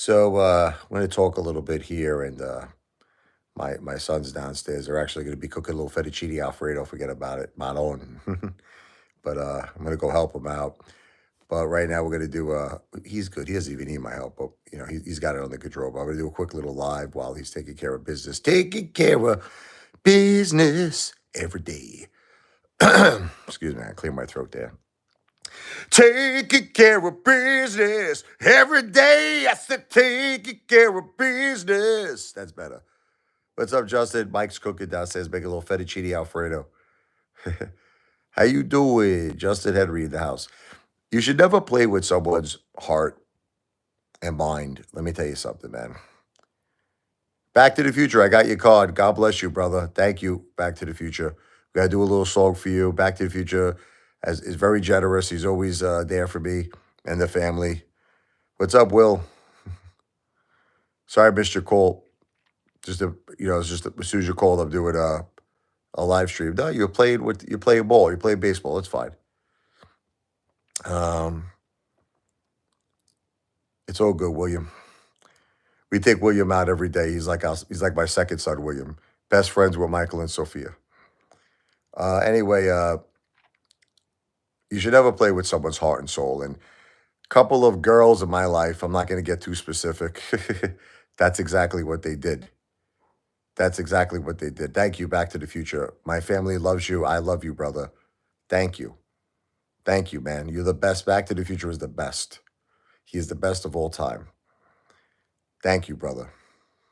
So I'm going to talk a little bit here, and my son's downstairs. They're actually going to be cooking a little fettuccine alfredo. Forget about it, Manon. But I'm going to go help him out. But right now we're going to do. He's good. He doesn't even need my help, but he's got it under control. But I'm going to do a quick little live while he's taking care of business. Taking care of business every day. Excuse me, I cleared my throat there. Taking care of business every day. I said taking care of business. That's better. What's up, Justin? Mike's cooking downstairs, making a little fettuccine alfredo. How you doing? Justin Henry in the house. You should never play with someone's heart and mind. Let me tell you something, man. Back to the Future. I got your card. God bless you, brother. Thank you. Back to the Future. We gotta do a little song for you. Back to the Future is very generous. He's always there for me and the family. What's up, Will? Sorry, Mr. Cole. It's just as soon as you called, I'm doing a live stream. No, you're playing ball. You're playing baseball. It's fine. Um, it's all good, William. We take William out every day. He's like my second son, William. Best friends with Michael and Sophia. Anyway, you should never play with someone's heart and soul. And a couple of girls in my life, I'm not going to get too specific. That's exactly what they did. That's exactly what they did. Thank you, Back to the Future. My family loves you. I love you, brother. Thank you. Thank you, man. You're the best. Back to the Future is the best. He is the best of all time. Thank you, brother.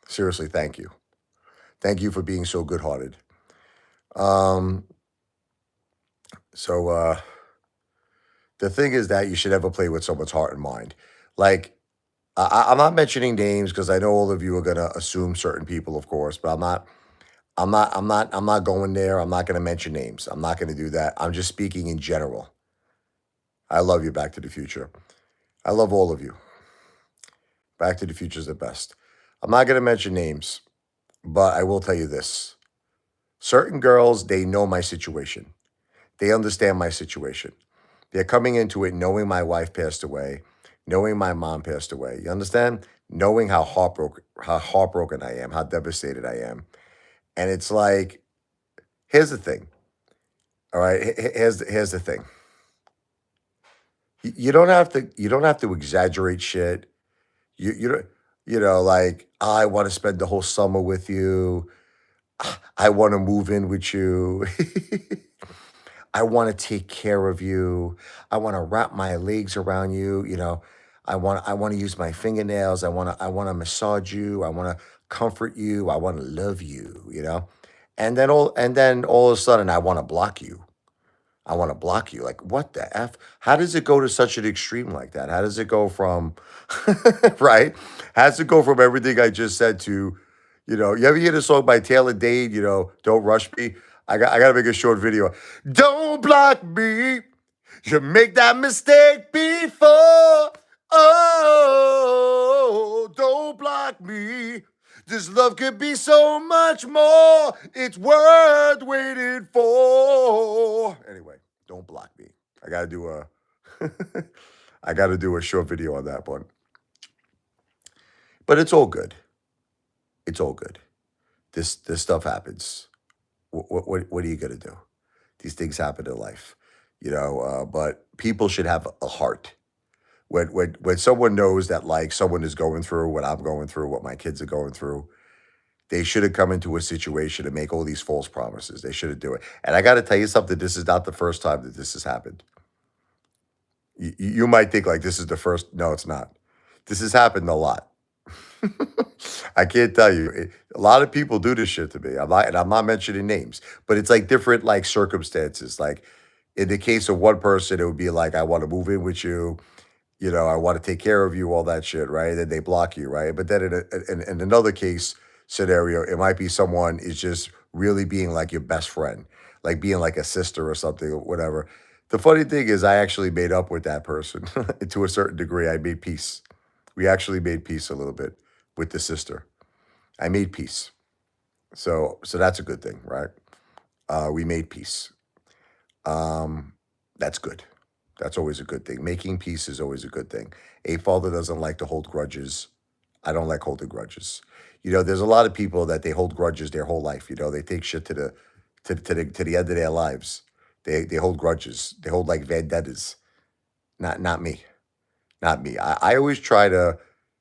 Seriously, thank you. Thank you for being so good hearted. Um, so the thing is that you should never play with someone's heart and mind. Like, I'm not mentioning names because I know all of you are gonna assume certain people, of course, but I'm not going there. I'm not gonna mention names. I'm not gonna do that. I'm just speaking in general. I love you, Back to the Future. I love all of you. Back to the Future is the best. I'm not gonna mention names, but I will tell you this. Certain girls, they know my situation. They understand my situation. They're coming into it knowing my wife passed away, knowing my mom passed away. You understand? Knowing how heartbroken I am, how devastated I am. And it's like, here's the thing. All right, here's the thing. You don't have to exaggerate shit. You don't like I want to spend the whole summer with you. I want to move in with you. I want to take care of you. I want to wrap my legs around you. I want to use my fingernails. I want to massage you. I want to comfort you. I want to love you. And then all of a sudden, I want to block you. I want to block you. Like, what the F? How does it go to such an extreme like that? How does it go from, right? How does it go from everything I just said to, you ever hear the song by Taylor Dade, Don't Rush Me? I got to make a short video. Don't block me. You make that mistake before. Oh, don't block me. This love could be so much more. It's worth waiting for. Anyway, don't block me. I gotta do a I gotta do a short video on that one. But it's all good. It's all good. This stuff happens. What are you gonna do? These things happen in life, But people should have a heart. When someone knows that like someone is going through what I'm going through, what my kids are going through, they shouldn't come into a situation and make all these false promises. They shouldn't do it. And I got to tell you something. This is not the first time that this has happened. You might think like this is the first. No, it's not. This has happened a lot. I can't tell you. A lot of people do this shit to me. I'm not mentioning names, but it's like different like circumstances. Like in the case of one person, it would be like, I want to move in with you. I want to take care of you, all that shit, right? And they block you, right? But then in another case scenario, it might be someone is just really being like your best friend, like being like a sister or something or whatever. The funny thing is, I actually made up with that person to a certain degree. I made peace. We actually made peace a little bit with the sister. I made peace. So that's a good thing, right? We made peace. That's good. That's always a good thing. Making peace is always a good thing. A father doesn't like to hold grudges. I don't like holding grudges. There's a lot of people that they hold grudges their whole life. They take shit to the end of their lives. They hold grudges. They hold like vendettas. Not me. Not me. I always try to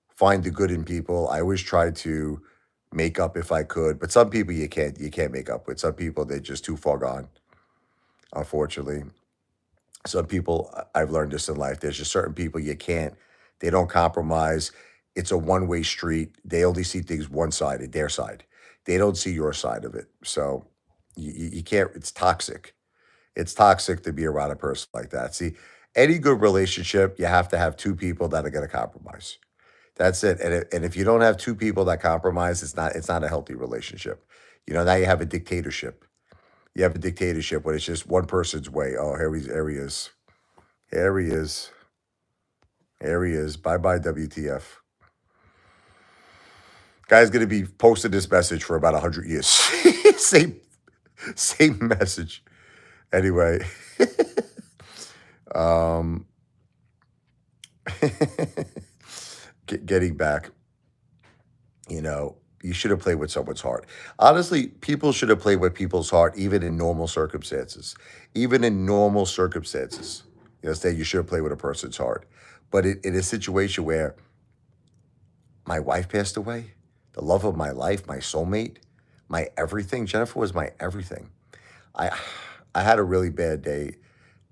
find the good in people. I always try to make up if I could, but some people you can't make up with. Some people they're just too far gone, unfortunately. Some people I've learned this in life. There's just certain people you can't. They don't compromise. It's a one-way street. They only see things one sided, their side. They don't see your side of it. So you can't. It's toxic. It's toxic to be around a person like that. See, any good relationship, you have to have two people that are going to compromise. That's it. And if you don't have two people that compromise, it's not a healthy relationship. Now you have a dictatorship. You have a dictatorship when it's just one person's way. Oh, here he is. Here he is. Here he is. Bye bye WTF. Guy's gonna be posting this message for about 100 years. same same message. Anyway. um Getting back, you should have played with someone's heart. Honestly, people should have played with people's heart even in normal circumstances. Even in normal circumstances. You should have played with a person's heart. But in a situation where my wife passed away, the love of my life, my soulmate, my everything, Jennifer was my everything. I I had a really bad day.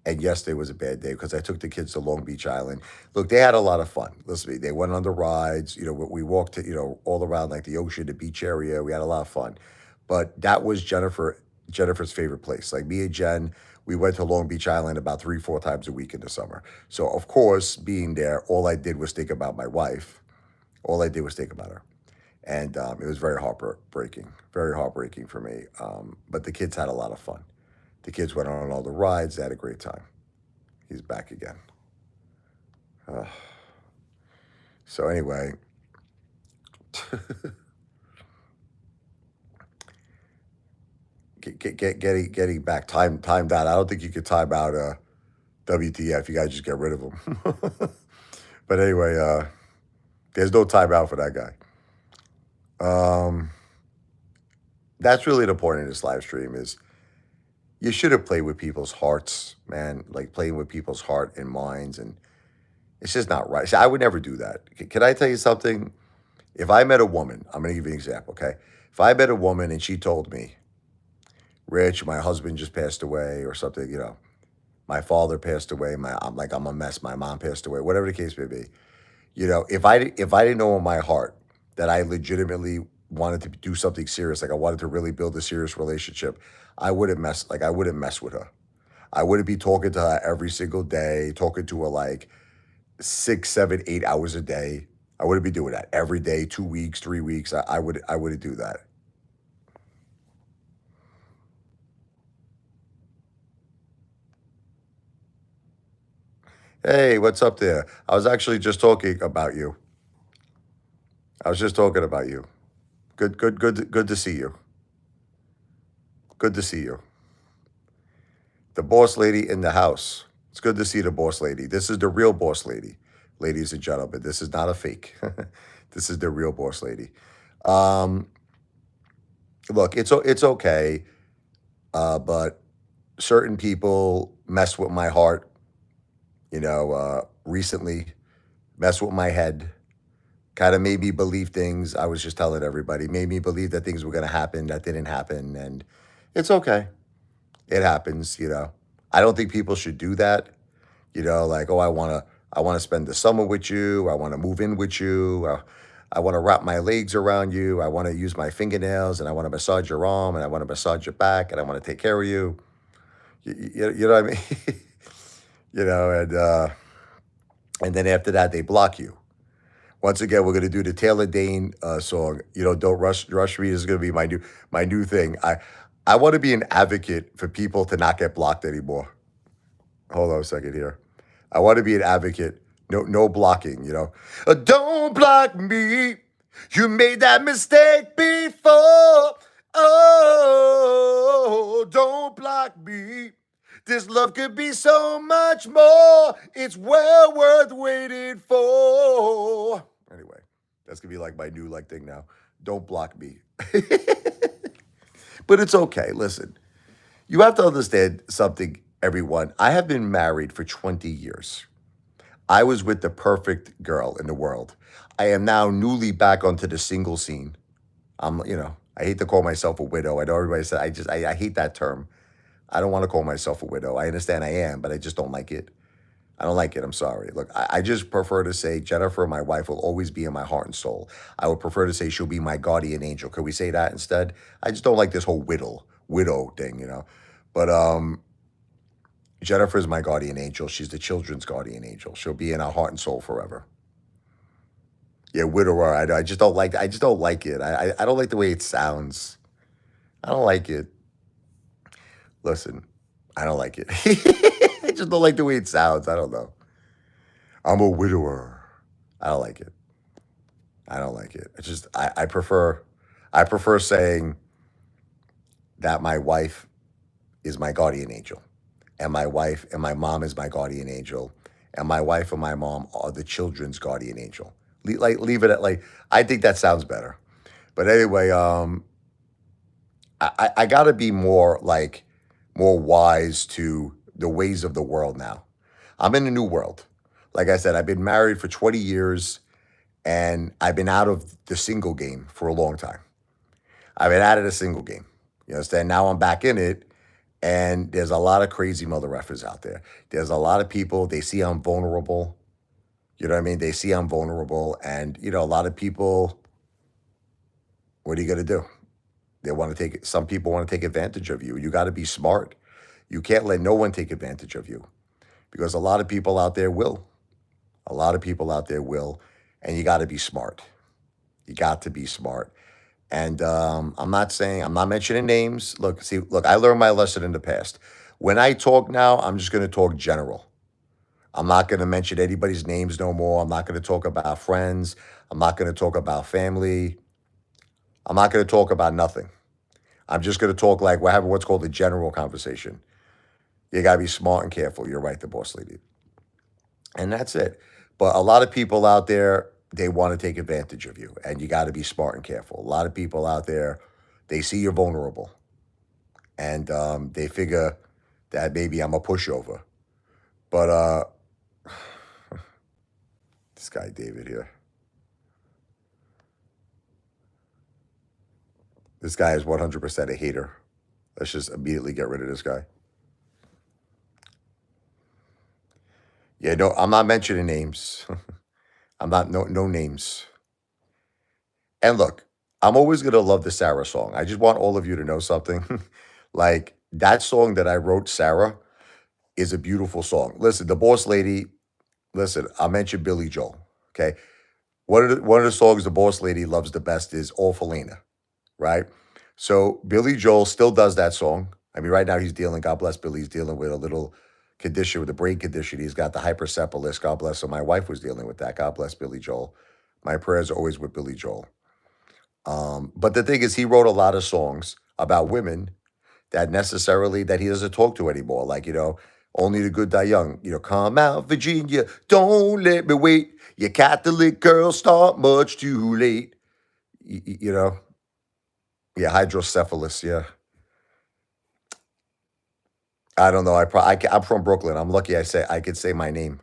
And yesterday was a bad day because I took the kids to Long Beach Island. Look, they had a lot of fun. Listen to me. They went on the rides. We walked all around like the ocean, the beach area. We had a lot of fun. But that was Jennifer's favorite place. Like me and Jen, we went to Long Beach Island about 3, 4 times a week in the summer. So of course, being there, all I did was think about my wife. All I did was think about her. And it was very heartbreaking for me. But the kids had a lot of fun. The kids went on all the rides. They had a great time. He's back again. Ugh. So anyway, getting back timed out. I don't think you could time out WTF. You gotta just get rid of him. But anyway, there's no timeout for that guy. That's really the point of this live stream is you should have played with people's hearts, man. Like playing with people's heart and minds, and it's just not right. See, I would never do that. Can I tell you something? If I met a woman, I'm gonna give you an example, okay? If I met a woman and she told me, Rich, my husband just passed away, or something, my father passed away, I'm a mess, my mom passed away, whatever the case may be. If I didn't know in my heart that I legitimately wanted to do something serious, like I wanted to really build a serious relationship, I wouldn't mess with her. I wouldn't be talking to her every single day, talking to her like 6, 7, 8 hours a day. I wouldn't be doing that every day, 2 weeks, 3 weeks. I wouldn't do that. Hey, what's up there? I was actually just talking about you. I was just talking about you. Good to see you. Good to see you. The boss lady in the house. It's good to see the boss lady. This is the real boss lady, ladies and gentlemen. This is not a fake. This is the real boss lady. Um, Look, it's okay, but certain people mess with my heart. Recently mess with my head. Kind of made me believe things. I was just telling everybody. Made me believe that things were going to happen that didn't happen, and it's okay. It happens. I don't think people should do that. Like, oh, I want to spend the summer with you. I want to move in with you. I want to wrap my legs around you. I want to use my fingernails, and I want to massage your arm, and I want to massage your back, and I want to take care of you. You know what I mean? And then after that, they block you. Once again, we're gonna do the Taylor Dane song. Don't rush me. This is gonna be my new thing. I want to be an advocate for people to not get blocked anymore. Hold on a second here. I want to be an advocate. No blocking. Don't block me. You made that mistake before. Oh, don't block me. This love could be so much more. It's well worth waiting for. Anyway, That's gonna be like my new like thing now. Don't block me. But it's okay. Listen, you have to understand something, everyone. I have been married for 20 years. I was with the perfect girl in the world. I am now newly back onto the single scene. I hate to call myself a widow. I know everybody said I hate that term. I don't want to call myself a widow. I understand I am, but I just don't like it. I don't like it. I'm sorry. Look, I just prefer to say Jennifer, my wife, will always be in my heart and soul. I would prefer to say she'll be my guardian angel. Could we say that instead? I just don't like this whole widow thing. But Jennifer is my guardian angel. She's the children's guardian angel. She'll be in our heart and soul forever. Yeah, widower. I just don't like. I just don't like it. I don't like the way it sounds. I don't like it. Listen, I don't like it. I just don't like the way it sounds. I don't know. I'm a widower. I don't like it. I don't like it. I prefer saying that my wife is my guardian angel, and my wife and my mom is my guardian angel, and my wife and my mom are the children's guardian angel. Leave it at like I think that sounds better. But anyway, I got to be more wise to the ways of the world now. I'm in a new world. Like I said, I've been married for 20 years and I've been out of the single game for a long time. I've been out of the single game. You understand? Now I'm back in it, and there's a lot of crazy mother effers out there. There's a lot of people, they see I'm vulnerable. You know what I mean? They see I'm vulnerable, and, a lot of people, what are you going to do? Some people want to take advantage of you. You got to be smart. You can't let no one take advantage of you because a lot of people out there will. A lot of people out there will, and you got to be smart. You got to be smart. And I'm not mentioning names. Look, I learned my lesson in the past. When I talk now, I'm just going to talk general. I'm not going to mention anybody's names no more. I'm not going to talk about friends. I'm not going to talk about family. I'm not going to talk about nothing. I'm just going to talk like we're having what's called a general conversation. You got to be smart and careful. You're right, the boss lady. And that's it. But a lot of people out there, they want to take advantage of you, and you got to be smart and careful. A lot of people out there, they see you're vulnerable, and they figure that maybe I'm a pushover. But this guy David here, this guy is 100% a hater. Let's just immediately get rid of this guy. Yeah, no, I'm not mentioning names. I'm not no names. And look, I'm always gonna love the Sarah song. I just want all of you to know something. Like that song that I wrote, Sarah, is a beautiful song. Listen, the boss lady. Listen, I mentioned Billy Joel. Okay, one of the songs the boss lady loves the best is "All for Lena," right? So Billy Joel still does that song. I mean, right now he's dealing. God bless Billy. He's dealing with a little condition with a brain condition. He's got the hypercephalus. God bless him. My wife was dealing with that. God bless Billy Joel. My prayers are always with Billy Joel. But the thing is, he wrote a lot of songs about women that he doesn't talk to anymore. Like, only the good die young. Come out, Virginia, don't let me wait. Your Catholic girls start much too late. You know, yeah, hydrocephalus. Yeah, I don't know. I'm from Brooklyn. I'm lucky. I could say my name.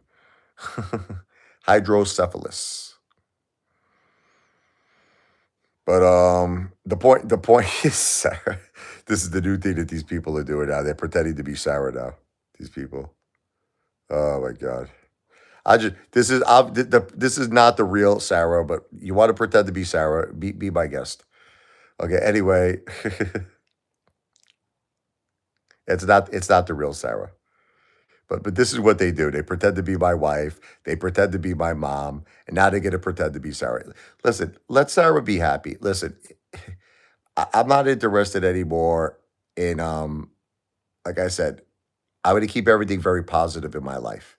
Hydrocephalus. But the point is, Sarah. This is the new thing that these people are doing now. They're pretending to be Sarah now. These people. Oh my God. I just this is not the real Sarah, but you want to pretend to be Sarah, be my guest. Okay. Anyway, it's not the real Sarah. But this is what they do. They pretend to be my wife. They pretend to be my mom, and now they're gonna pretend to be Sarah. Listen, let Sarah be happy. Listen, I'm not interested anymore in like I said, I'm gonna keep everything very positive in my life.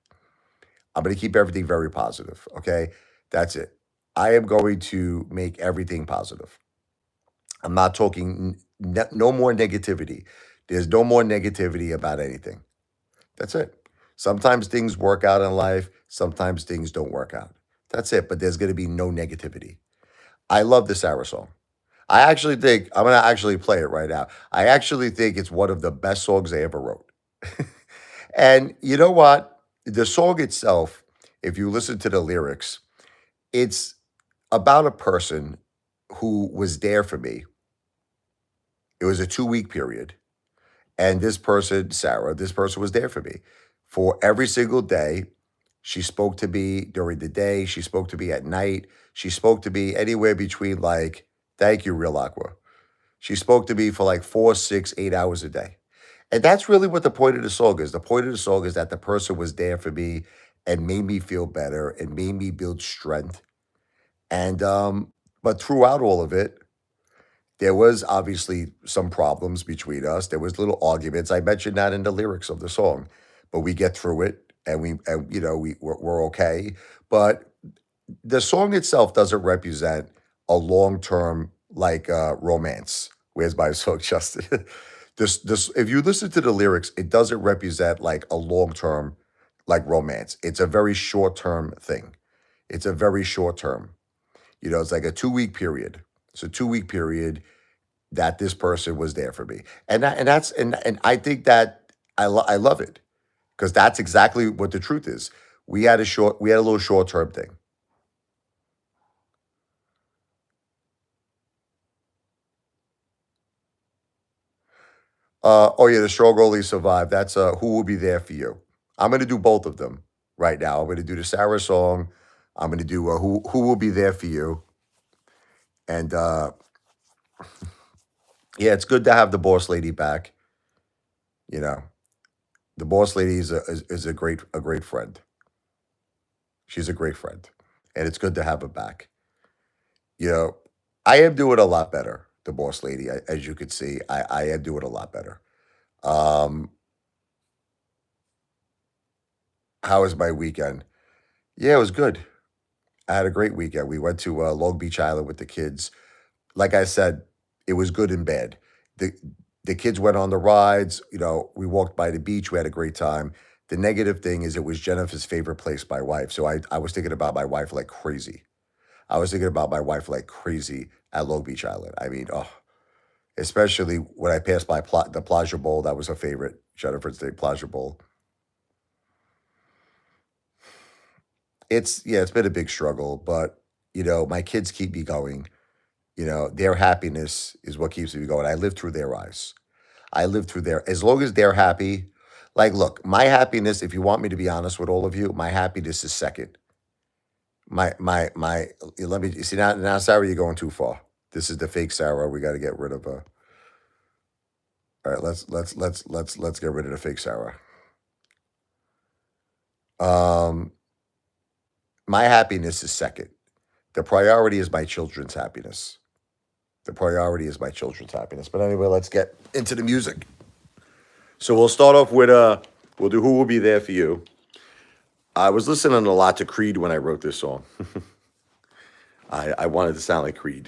I'm going to keep everything very positive. Okay. That's it. I am going to make everything positive. I'm not talking no more negativity. There's no more negativity about anything. That's it. Sometimes things work out in life, sometimes things don't work out. That's it. But there's going to be no negativity. I love the Sarah song. I actually think I'm gonna actually play it right now. I actually think it's one of the best songs they ever wrote. And you know what? The song itself, if you listen to the lyrics, it's about a person who was there for me. It was a 2 week period. And this person, Sarah, this person was there for me for every single day. She spoke to me during the day. She spoke to me at night. She spoke to me anywhere between like, thank you, Real Aqua. She spoke to me for like 4, 6, 8 hours a day. And that's really what the point of the song is. The point of the song is that the person was there for me and made me feel better and made me build strength. And but throughout all of it, there was obviously some problems between us. There was little arguments. I mentioned that in the lyrics of the song, but we get through it and we're okay. But the song itself doesn't represent a long-term like romance. Where's my song, Justin? This if you listen to the lyrics, it doesn't represent like a long-term like romance. It's a very short-term thing. It's a very short term. It's like a 2 week period. It's a 2 week period that this person was there for me. And I think that I love it because that's exactly what the truth is. We had a little short-term thing. Oh yeah, the strong only survive. That's who will be there for you. I'm gonna do both of them right now. I'm gonna do the Sarah song. I'm gonna do who will be there for you. And yeah, it's good to have the boss lady back. You know, the boss lady is a great friend. She's a great friend, and it's good to have her back. You know, I am doing a lot better. The boss lady, as you could see, I am doing a lot better. Um, how was my weekend? Yeah, it was good. I had a great weekend. We went to Long Beach Island with the kids. Like I said, it was good and bad. The the kids went on the rides. We walked by the beach. We had a great time. The negative thing is it was Jennifer's favorite place, my wife. So I was thinking about my wife like crazy. I was thinking about my wife like crazy at Long Beach Island. I mean, oh, especially when I passed by the Pleasure Bowl. That was her favorite, Jennifer's Day Pleasure Bowl. It's been a big struggle, but my kids keep me going. Their happiness is what keeps me going. I live through their eyes. I live through as long as they're happy. Like, look, my happiness, if you want me to be honest with all of you, my happiness is second. Let me see now, Sarah, you're going too far. This is the fake Sarah. We got to get rid of all right, let's get rid of the fake Sarah. Um, my happiness is second. The priority is my children's happiness. The priority is my children's happiness. But anyway, let's get into the music. So we'll start off with we'll do Who Will Be There For You. I was listening a lot to Creed when I wrote this song. I wanted to sound like Creed.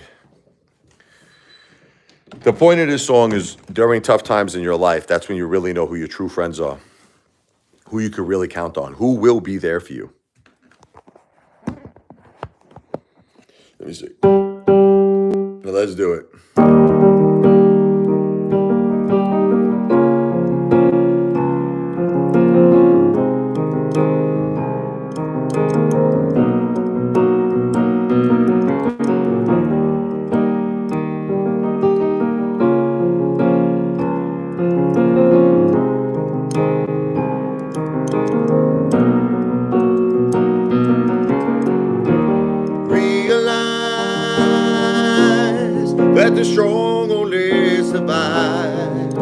The point of this song is during tough times in your life, that's when you really know who your true friends are, who you can really count on, who will be there for you. Let me see. Now let's do it. Realize that the strong only survive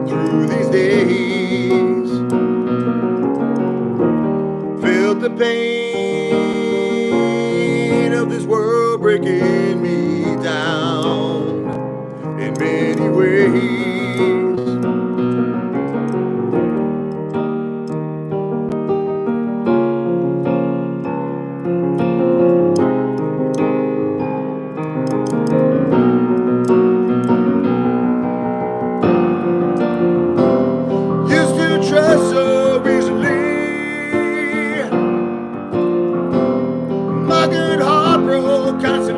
through these days. Felt the pain of this world breaking me down in many ways. Used to trust so easily. My good heart broke constantly.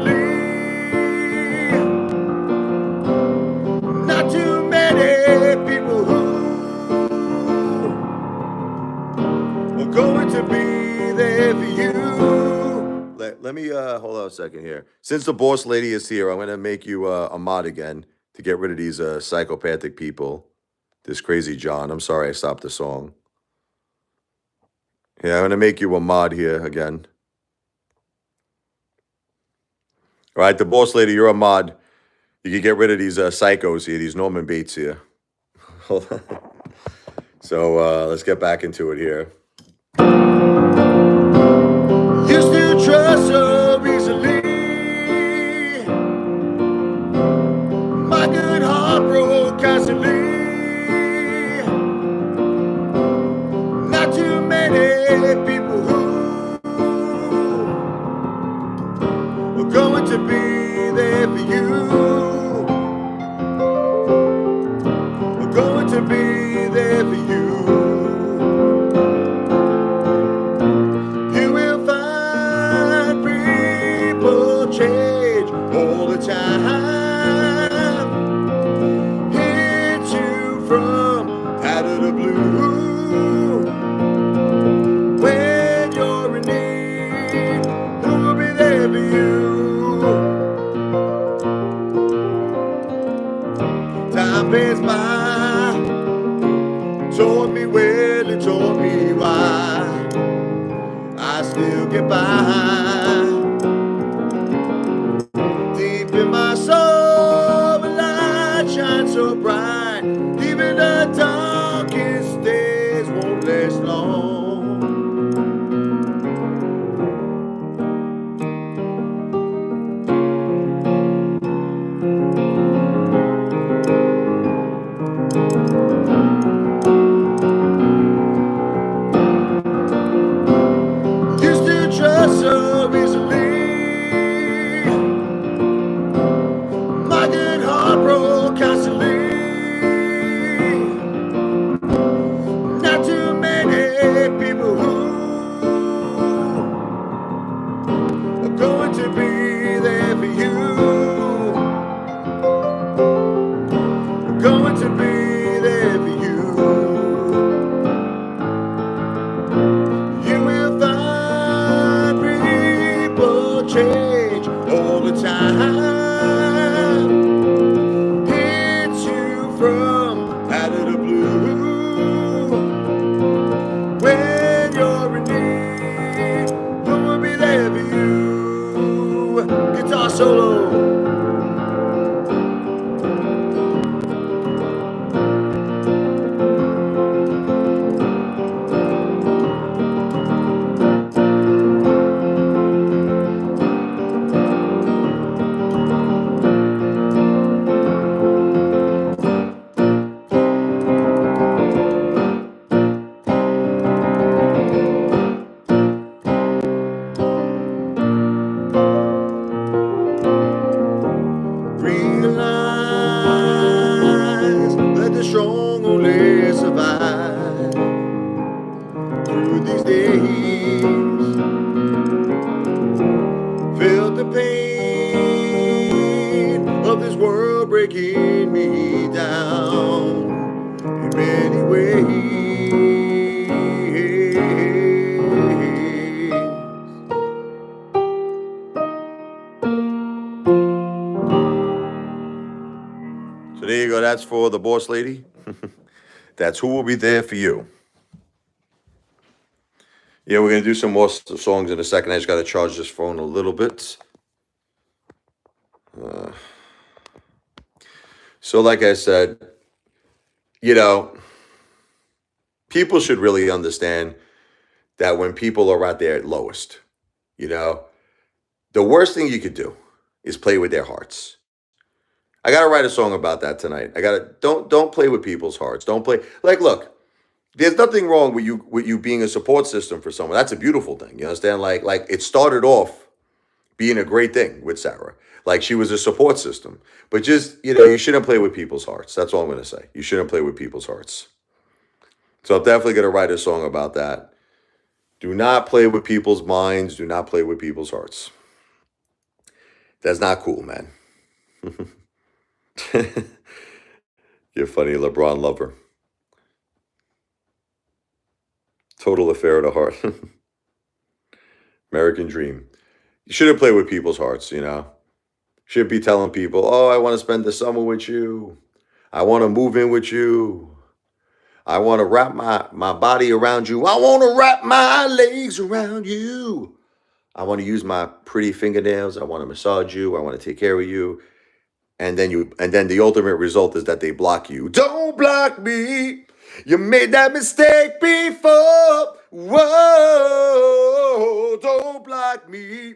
right, let me hold on a second here. Since the boss lady is here, I'm gonna make you a mod again to get rid of these psychopathic people. This crazy John. I'm sorry I stopped the song. Yeah, I'm gonna make you a mod here again. All right, the boss lady, you're a mod. You can get rid of these psychos here, these Norman Bates here. Hold on. So let's get back into it here. Used to trust so easily. My good heart broke constantly. Not too many people who are going to be there for you. Are going to be there for you. You will find people change all the time. Hit you from out of the blue. When you're in need, who will be there for you? Time passed by, taught me well and taught me why. I still get by. Deep in my soul, a light shines so bright. Even the darkest days won't last long. Used to trust so easily. My good heart broke constantly. Not too many people who are going to be there for you. Are going to be there for you. You will find people change all the time. Hits you from out of the blue. When you're in need, who will be there for you? Guitar solo. Realize that the strong only survive through these days. Felt the pain of this world breaking me down in many ways. So there you go. That's for the boss lady. That's who will be there for you. Yeah, we're going to do some more songs in a second. I just got to charge this phone a little bit. So like I said, people should really understand that when people are at their lowest, the worst thing you could do is play with their hearts. I gotta write a song about that tonight. Don't play with people's hearts. Don't play look, there's nothing wrong with you being a support system for someone. That's a beautiful thing. You understand? Like it started off being a great thing with Sarah. Like she was a support system. But just, you shouldn't play with people's hearts. That's all I'm gonna say. You shouldn't play with people's hearts. So I'm definitely gonna write a song about that. Do not play with people's minds. Do not play with people's hearts. That's not cool, man. You're funny, LeBron lover. Total affair of the heart. American dream. You shouldn't play with people's hearts, you know? Shouldn't be telling people, oh, I want to spend the summer with you. I want to move in with you. I want to wrap my body around you. I want to wrap my legs around you. I want to use my pretty fingernails. I want to massage you. I want to take care of you. And then the ultimate result is that they block you. Don't block me. You made that mistake before. Whoa, don't block me.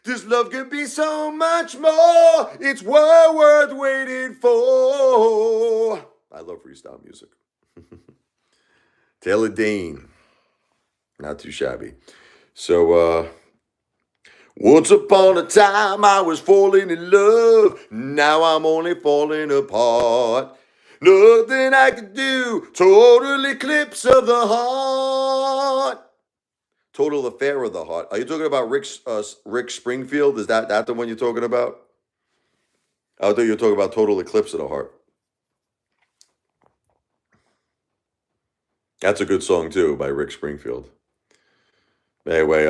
This love could be so much more. It's well worth waiting for. I love freestyle music. Taylor Dane. Not too shabby. So, once upon a time I was falling in love. Now I'm only falling apart. Nothing I could do. Total eclipse of the heart. Total affair of the heart. Are you talking about Rick Springfield? Is that the one you're talking about? I thought you were talking about Total Eclipse of the Heart. That's a good song too by Rick Springfield. Anyway,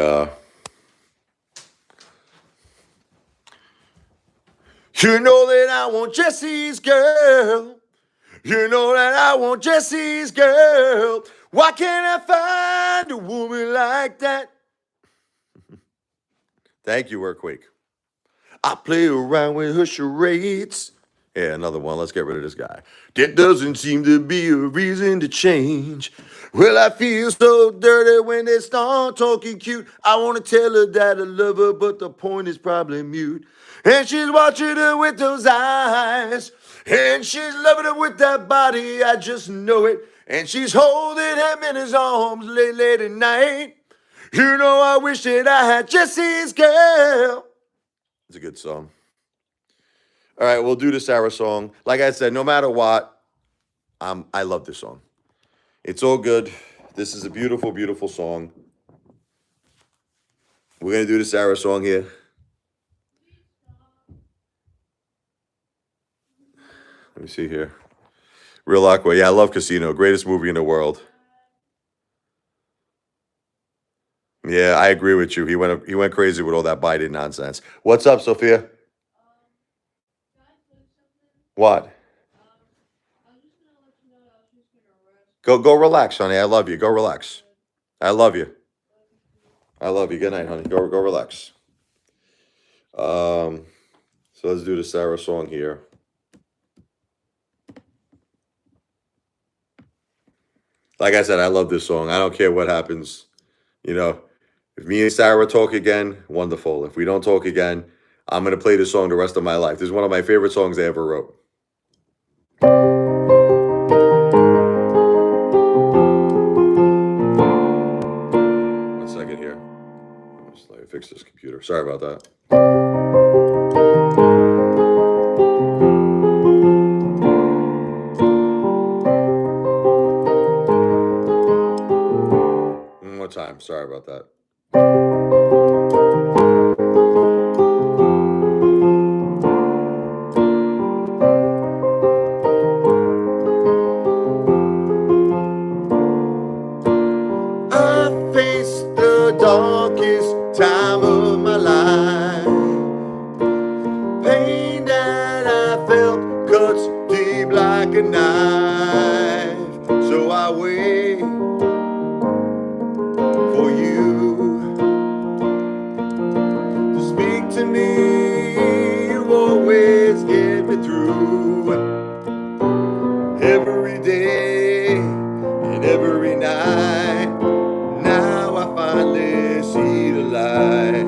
you know that I want Jesse's girl. You know that I want Jesse's girl. Why can't I find a woman like that? Thank you, Earthquake. I play around with her charades. Yeah, another one. Let's get rid of this guy. There doesn't seem to be a reason to change. Well, I feel so dirty when they start talking cute. I want to tell her that I love her, but the point is probably mute. And she's watching her with those eyes. And she's loving her with that body, I just know it. And she's holding him in his arms late, late at night. You know, I wish that I had Jesse's girl. It's a good song. All right, we'll do the Sarah song. Like I said, no matter what, I love this song. It's all good. This is a beautiful, beautiful song. We're going to do the Sarah song here. Let me see here. Real Aqua. Yeah, I love Casino. Greatest movie in the world. Yeah, I agree with you. He went crazy with all that Biden nonsense. What's up, Sophia? What? Go relax, honey. I love you. Go relax. I love you. I love you. Good night, honey. Go relax. So let's do the Sarah song here. Like I said, I love this song. I don't care what happens. You know, if me and Sarah talk again, wonderful. If we don't talk again, I'm going to play this song the rest of my life. This is one of my favorite songs they ever wrote. One second here. Let me fix this computer. Sorry about that. One more time. Sorry about that. I faced the darkest time of my life. Pain that I felt cuts deep like a knife. So I wait for you to speak to me. You always get me through every day and every night. Now I finally see the light.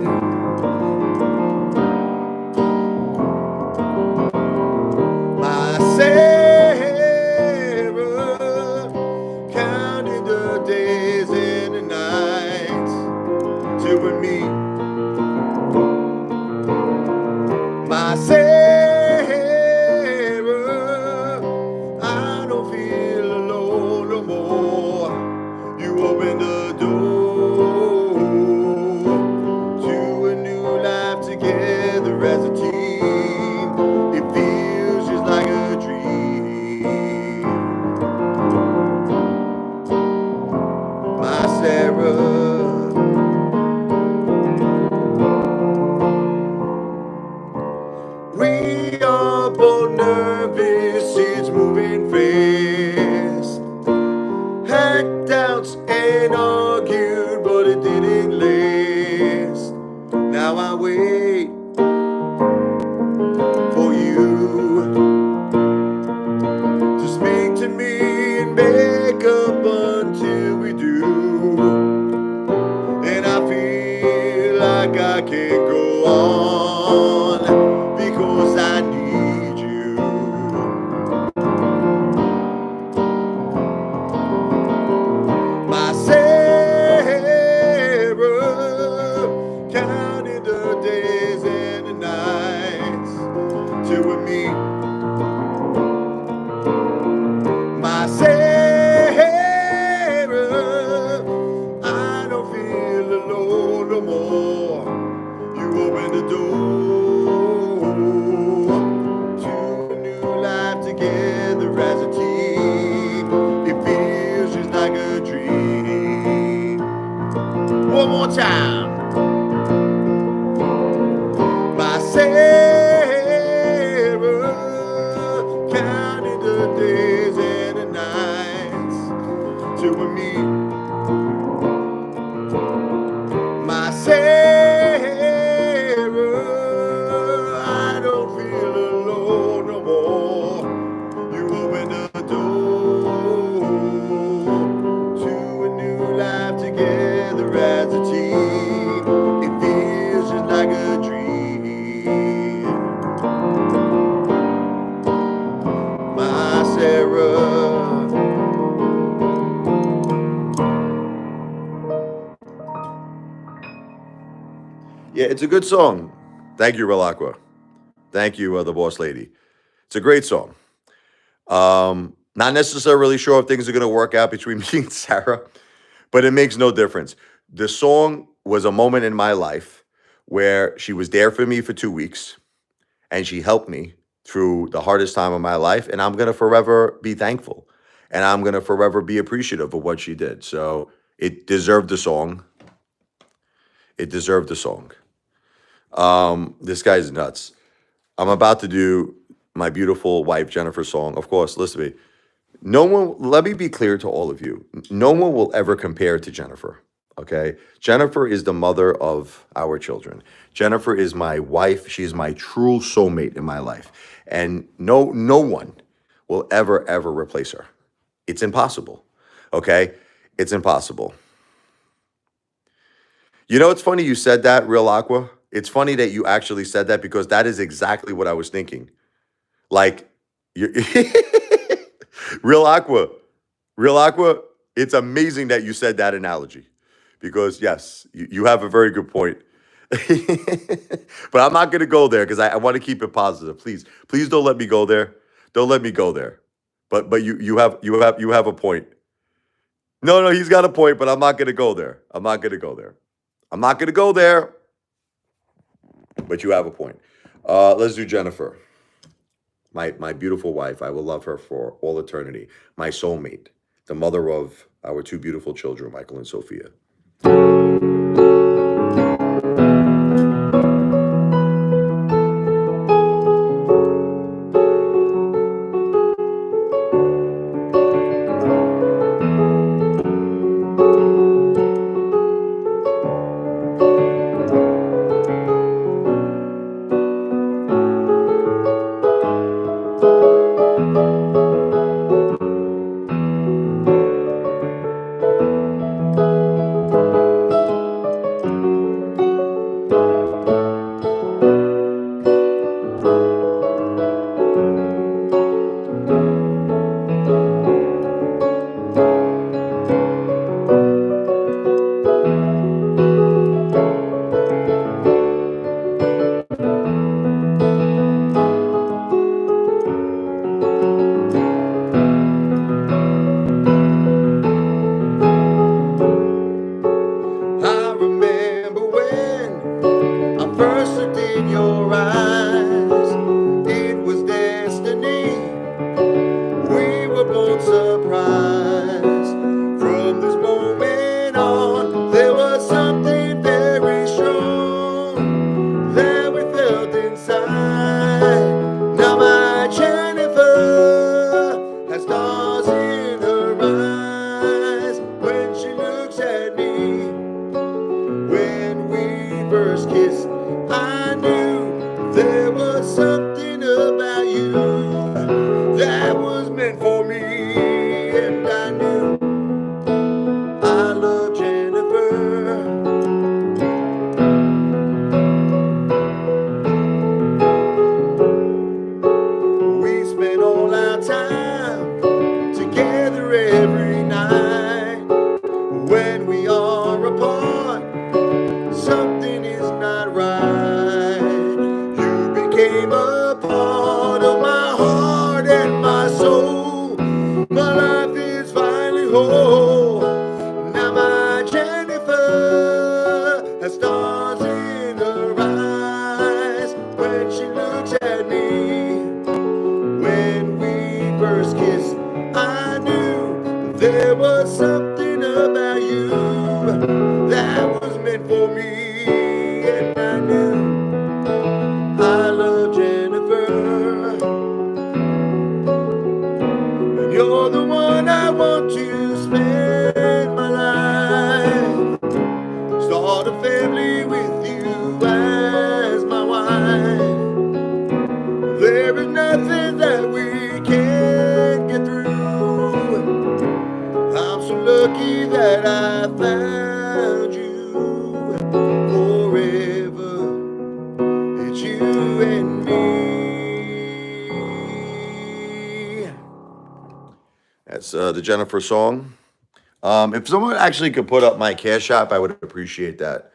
My Sarah, counting the days and the nights till we meet I wait for you to speak to me and make up until we do. And I feel like I can't go on because I need you. My Sarah, counting the days and the nights till we meet. My Sarah, I don't feel alone no more. You open the door to a new life together as a team. It feels just like a dream. One more time. My Sarah, counting the days and the nights till we meet. My Sarah, I don't feel alone no more. You open the door to a new life together as a team. It feels just like a dream. My Sarah. Yeah, it's a good song. Thank you, Real Aqua. Thank you, the boss lady. It's a great song. Not necessarily sure if things are going to work out between me and Sarah, but it makes no difference. The song was a moment in my life where she was there for me for 2 weeks and she helped me through the hardest time of my life. And I'm going to forever be thankful and I'm going to forever be appreciative of what she did. So it deserved the song. It deserved the song. This guy's nuts. I'm about to do my beautiful wife Jennifer's song. Of course, listen to me. No one, let me be clear to all of you. No one will ever compare to Jennifer. Okay? Jennifer is the mother of our children. Jennifer is my wife. She's my true soulmate in my life. And no one will ever replace her. It's impossible. Okay? It's impossible. You know, it's funny you said that, Real Aqua. It's funny that you actually said that because that is exactly what I was thinking. Like, you Real Aqua, Real Aqua, it's amazing that you said that analogy because, yes, you have a very good point. But I'm not going to go there because I want to keep it positive. Please don't let me go there. Don't let me go there. But you have a point. No, he's got a point, but I'm not going to go there. I'm not going to go there. I'm not going to go there. But you have a point. Let's do Jennifer. My beautiful wife. I will love her for all eternity. My soulmate. The mother of our two beautiful children, Michael and Sophia. became a part of my heart and my soul. My life is finally whole. Now my Jennifer has stars in her eyes when she looks at me. When we first kissed, I knew there was something about you that was meant for me, and I knew I love Jennifer. And you're the one I want to spend my life. Start a family with you as my wife. There is nothing that we can't get through. I'm so lucky that I found you. Forever, it's you and me. That's the Jennifer song. If someone actually could put up my Cash App, I would appreciate that.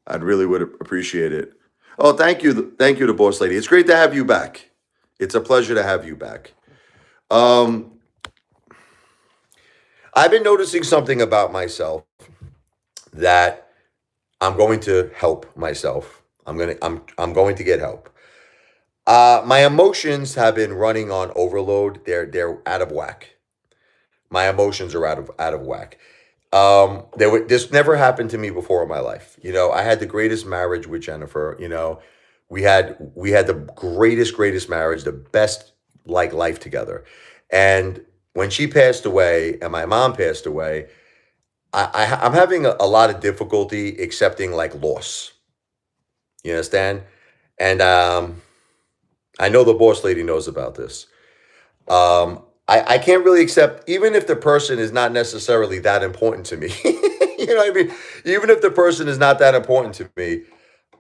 I'd really would appreciate it. Oh, thank you to Boss Lady. It's great to have you back. It's a pleasure to have you back. Um, I've been noticing something about myself that I'm going to help myself. I'm going to get help. My emotions have been running on overload. They're out of whack. My emotions are out of whack. This never happened to me before in my life. I had the greatest marriage with Jennifer. We had the greatest marriage, the best like life together. And when she passed away and my mom passed away, I'm having a lot of difficulty accepting like loss. You understand? And I know the boss lady knows about this. I can't really accept, even if the person is not necessarily that important to me. You know what I mean? Even if the person is not that important to me,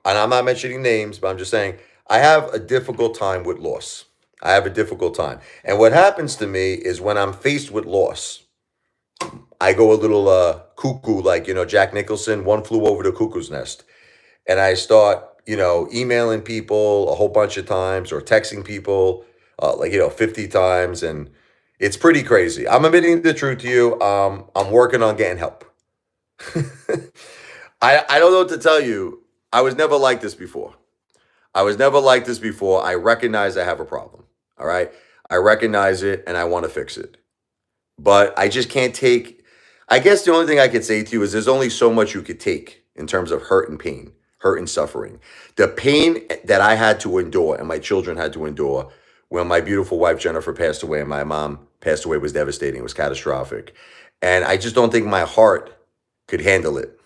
and I'm not mentioning names, but I'm just saying I have a difficult time with loss. I have a difficult time. And what happens to me is when I'm faced with loss, I go a little cuckoo, like, Jack Nicholson, one flew over the cuckoo's nest. And I start, emailing people a whole bunch of times or texting people, 50 times. And it's pretty crazy. I'm admitting the truth to you. I'm working on getting help. I don't know what to tell you. I was never like this before. I recognize I have a problem. All right. I recognize it and I want to fix it. But I just can't take. I guess the only thing I could say to you is there's only so much you could take in terms of hurt and pain, hurt and suffering. The pain that I had to endure and my children had to endure when my beautiful wife Jennifer passed away and my mom passed away was devastating. It was catastrophic. And I just don't think my heart could handle it.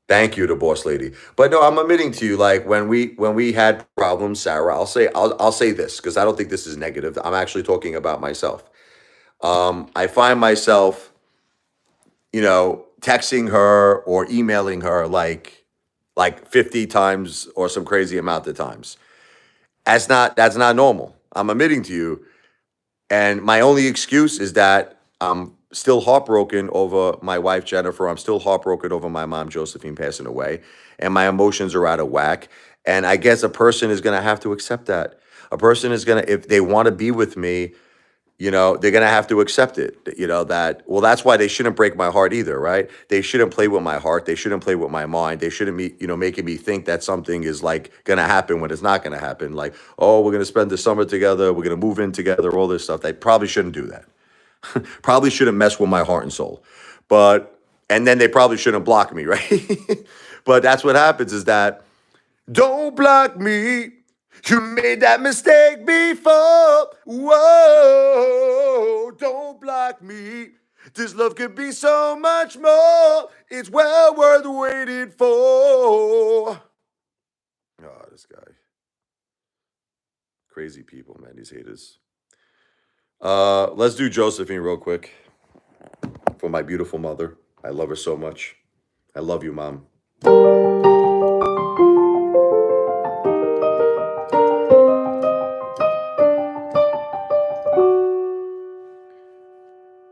Thank you to boss lady. But no, I'm admitting to you, like when we had problems, Sarah, I'll say this because I don't think this is negative. I'm actually talking about myself. I find myself, texting her or emailing her like 50 times or some crazy amount of times. That's not normal. I'm admitting to you. And my only excuse is that I'm still heartbroken over my wife, Jennifer. I'm still heartbroken over my mom, Josephine, passing away. And my emotions are out of whack. And I guess a person is going to have to accept that. A person is going to, if they want to be with me, they're going to have to accept it. Well, that's why they shouldn't break my heart either, right? They shouldn't play with my heart. They shouldn't play with my mind. They shouldn't be, making me think that something is like going to happen when it's not going to happen. Like, oh, we're going to spend the summer together. We're going to move in together, all this stuff. They probably shouldn't do that. Probably shouldn't mess with my heart and soul. And then they probably shouldn't block me, right? But that's what happens is that, don't block me. You made that mistake before. Whoa, don't block me. This love could be so much more. It's well worth waiting for. Oh, this guy. Crazy people, man, these haters. Let's do Josephine real quick for my beautiful mother. I love her so much. I love you, Mom.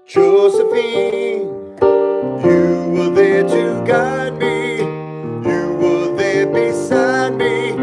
Josephine, you were there to guide me. You were there beside me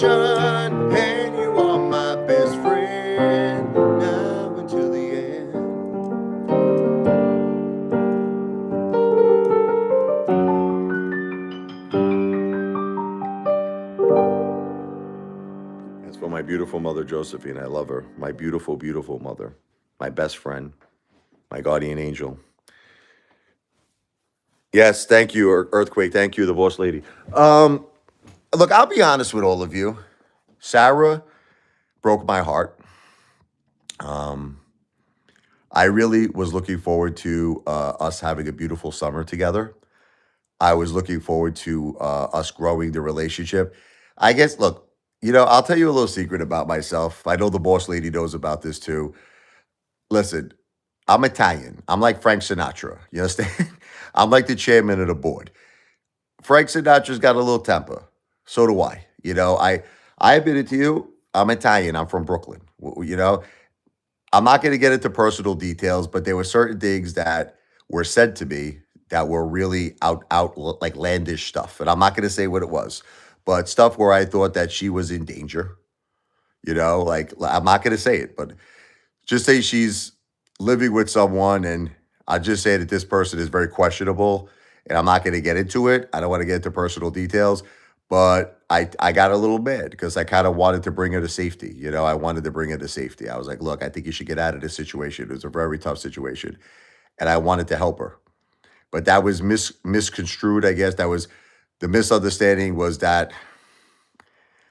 salvation, and you are my best friend, now until the end. That's for my beautiful mother, Josephine. I love her. My beautiful, beautiful mother. My best friend. My guardian angel. Yes, thank you, Earthquake. Thank you, the boss lady. Um, Look, I'll be honest with all of you. Sarah broke my heart. Um, I really was looking forward to us having a beautiful summer together. I was looking forward to us growing the relationship. I guess, look, I'll tell you a little secret about myself. I know the boss lady knows about this too. Listen, I'm Italian. I'm like Frank Sinatra. You understand? I'm like the chairman of the board. Frank Sinatra's got a little temper. So do I. I admit it to you. I'm Italian. I'm from Brooklyn. I'm not going to get into personal details, but there were certain things that were said to me that were really like landish stuff. And I'm not going to say what it was, but stuff where I thought that she was in danger. Like I'm not going to say it, but just say she's living with someone, and I just say that this person is very questionable, and I'm not going to get into it. I don't want to get into personal details, but I got a little mad because I kind of wanted to bring her to safety. I wanted to bring her to safety. I was like, look, I think you should get out of this situation. It was a very tough situation, and I wanted to help her, but that was misconstrued. I guess that was the misunderstanding, was that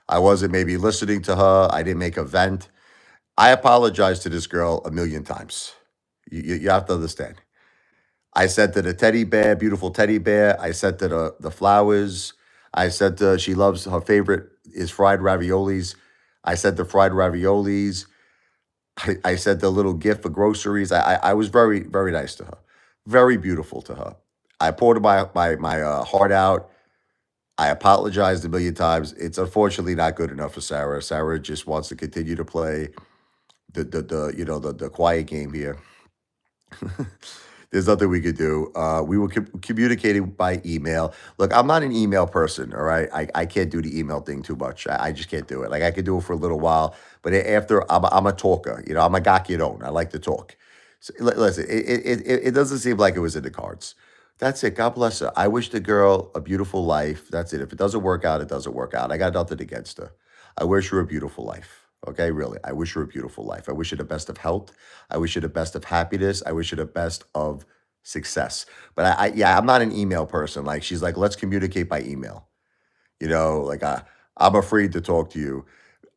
I wasn't maybe listening to her. I didn't make a vent. I apologized to this girl a million times. You have to understand. I sent her the teddy bear, beautiful teddy bear. I sent her the flowers. I sent her, she loves, her favorite is fried raviolis. I sent the fried raviolis. I sent a little gift for groceries. I was very, very nice to her. Very beautiful to her. I poured my heart out. I apologized a million times. It's unfortunately not good enough for Sarah. Sarah just wants to continue to play the quiet game here. There's nothing we could do. We were communicating by email. Look, I'm not an email person, all right? I can't do the email thing too much. I just can't do it. Like, I could do it for a little while, but after, I'm a talker. I'm a gacchiadone. I like to talk. So, listen, it doesn't seem like it was in the cards. That's it. God bless her. I wish the girl a beautiful life. That's it. If it doesn't work out, it doesn't work out. I got nothing against her. I wish her a beautiful life. Okay, really. I wish her a beautiful life. I wish her the best of health. I wish her the best of happiness. I wish her the best of success. But yeah, I'm not an email person. Like, she's like, let's communicate by email. Like, I'm afraid to talk to you.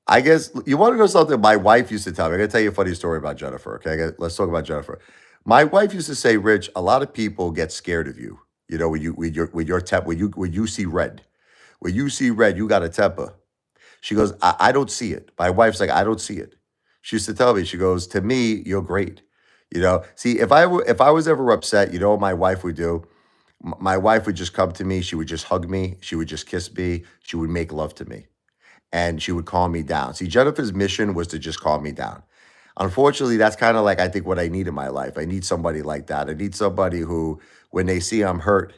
I guess you want to know something my wife used to tell me. I'm gonna tell you a funny story about Jennifer. Okay, let's talk about Jennifer. My wife used to say, Rich, a lot of people get scared of you. When your temp when you see red. When you see red, you got a temper. She goes, I don't see it. My wife's like, I don't see it. She used to tell me, she goes, to me, you're great. See, if I was ever upset, you know what my wife would do? My wife would just come to me. She would just hug me. She would just kiss me. She would make love to me, and she would calm me down. See, Jennifer's mission was to just calm me down. Unfortunately, that's kind of like, I think, what I need in my life. I need somebody like that. I need somebody who, when they see I'm hurt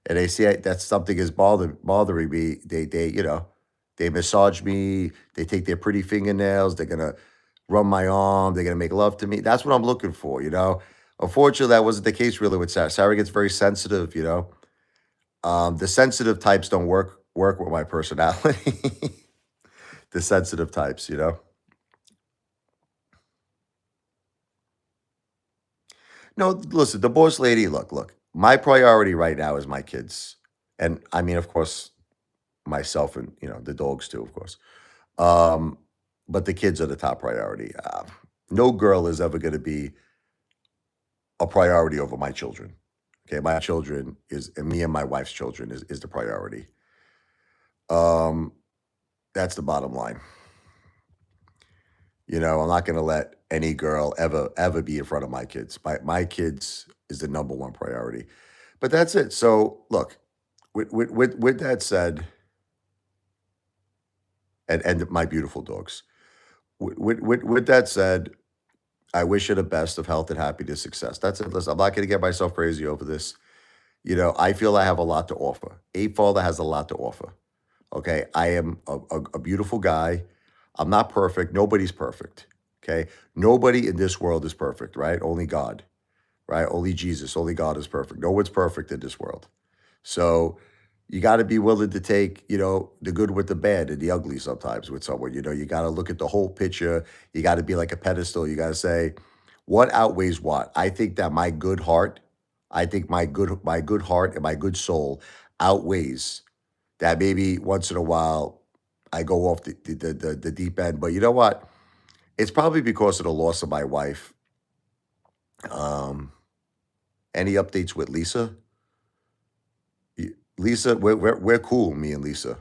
and they see that something is bothering me, they massage me. They take their pretty fingernails. They're gonna rub my arm. They're gonna make love to me. That's what I'm looking for. Unfortunately, that wasn't the case really with Sarah. Sarah gets very sensitive. The sensitive types don't work with my personality. The sensitive types. No, listen, the boss lady, look. My priority right now is my kids. And I mean, of course, myself and, the dogs too, of course. Um, but the kids are the top priority. No girl is ever going to be a priority over my children. Okay, my children and me and my wife's children is the priority. Um, that's the bottom line. I'm not going to let any girl ever be in front of my kids. My kids is the number one priority. But that's it. So look, with that said, and my beautiful dogs. With that said, I wish you the best of health and happiness, success. That's it. Listen, I'm not going to get myself crazy over this. I feel I have a lot to offer. Apefather has a lot to offer. Okay. I am a beautiful guy. I'm not perfect. Nobody's perfect. Okay. Nobody in this world is perfect, right? Only God, right? Only Jesus, only God is perfect. No one's perfect in this world. So you got to be willing to take, the good with the bad and the ugly sometimes with someone. You got to look at the whole picture. You got to be like a pedestal. You got to say, what outweighs what? I think that my good heart and my good soul outweighs that. Maybe once in a while I go off the deep end, but you know what? It's probably because of the loss of my wife. Um, any updates with Lisa? Lisa, we're cool, me and Lisa.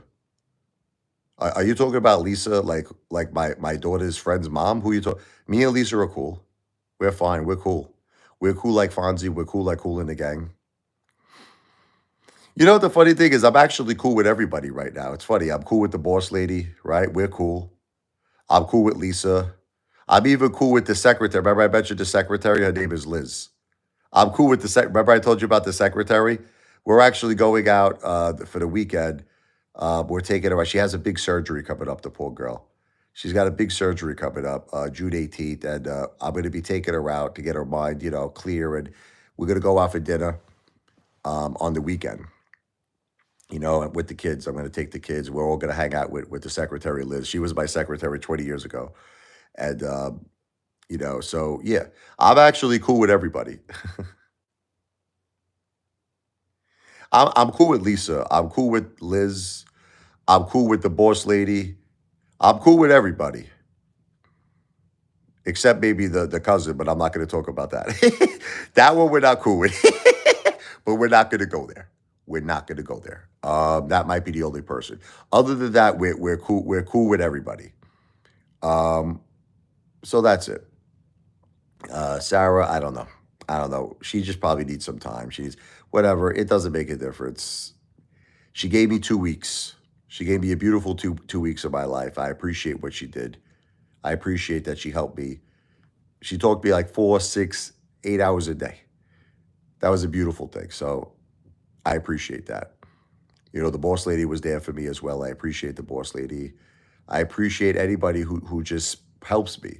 Are you talking about Lisa, like my daughter's friend's mom? Who you talk? Me and Lisa are cool. We're fine. We're cool. We're cool like Fonzie. We're cool like Cool in the Gang. You know what the funny thing is? I'm actually cool with everybody right now. It's funny. I'm cool with the boss lady, right? We're cool. I'm cool with Lisa. I'm even cool with the secretary. Remember, I mentioned the secretary. Her name is Liz. I'm cool with the Remember, I told you about the secretary. We're actually going out for the weekend. We're taking her out. She has a big surgery coming up. The poor girl. She's got a big surgery coming up June 18th, and I'm going to be taking her out to get her mind, clear, and we're going to go out for dinner on the weekend. With the kids. I'm going to take the kids. We're all going to hang out with the secretary, Liz. She was my secretary 20 years ago, and so yeah, I'm actually cool with everybody. I'm cool with Lisa. I'm cool with Liz. I'm cool with the boss lady. I'm cool with everybody except maybe the cousin, but I'm not going to talk about that. That one we're not cool with, but we're not going to go there. We're not going to go there. That might be the only person. Other than that, we're cool. We're cool with everybody. Um, so that's it. Sarah, I don't know. I don't know. She just probably needs some time. She's whatever. It doesn't make a difference. She gave me 2 weeks. She gave me a beautiful two weeks of my life. I appreciate what she did. I appreciate that she helped me. She talked to me like 4, 6, 8 hours a day. That was a beautiful thing. So I appreciate that. The boss lady was there for me as well. I appreciate the boss lady. I appreciate anybody who just helps me,